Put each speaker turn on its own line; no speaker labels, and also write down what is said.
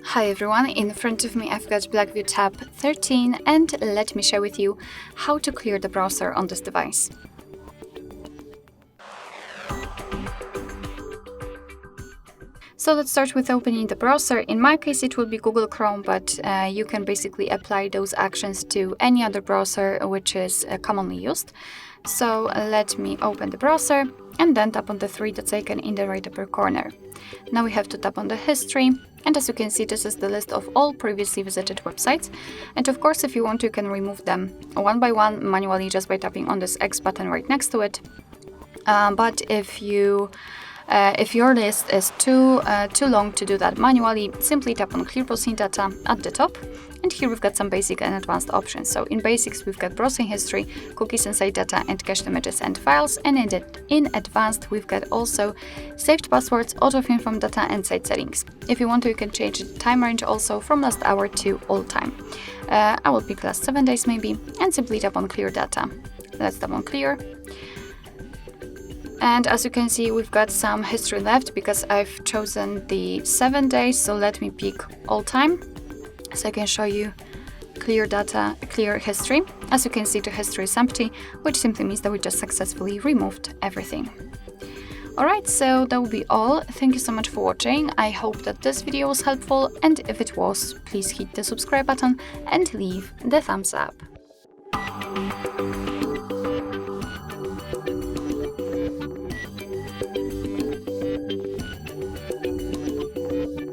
Hi everyone, in front of me I've got BLACKVIEW Tab 13 and let me share with you how to clear the browser on this device. So let's start with opening the browser. In my case it will be Google Chrome, but you can basically apply those actions to any other browser which is commonly used. So let me open the browser and then tap on the three dots icon in the right upper corner. Now we have to tap on the history, and as you can see this is the list of all previously visited websites, and of course if you want you can remove them one by one manually just by tapping on this X button right next to it. But if your list is too long to do that manually, simply tap on Clear Browsing Data at the top, and here we've got some basic and advanced options. So in basics we've got browsing history, cookies and site data, and cached images and files, and in advanced we've got also saved passwords, autofill from data, and site settings. If you want to, you can change the time range also from last hour to all time. I will pick last 7 days maybe, and simply tap on Clear Data. Let's tap on Clear. And as you can see, we've got some history left because I've chosen the 7 days, so let me pick all time so I can show you clear data, clear history. As you can see, the history is empty, which simply means that we just successfully removed everything. Alright, so that will be all. Thank you so much for watching. I hope that this video was helpful, and if it was, please hit the subscribe button and leave the thumbs up.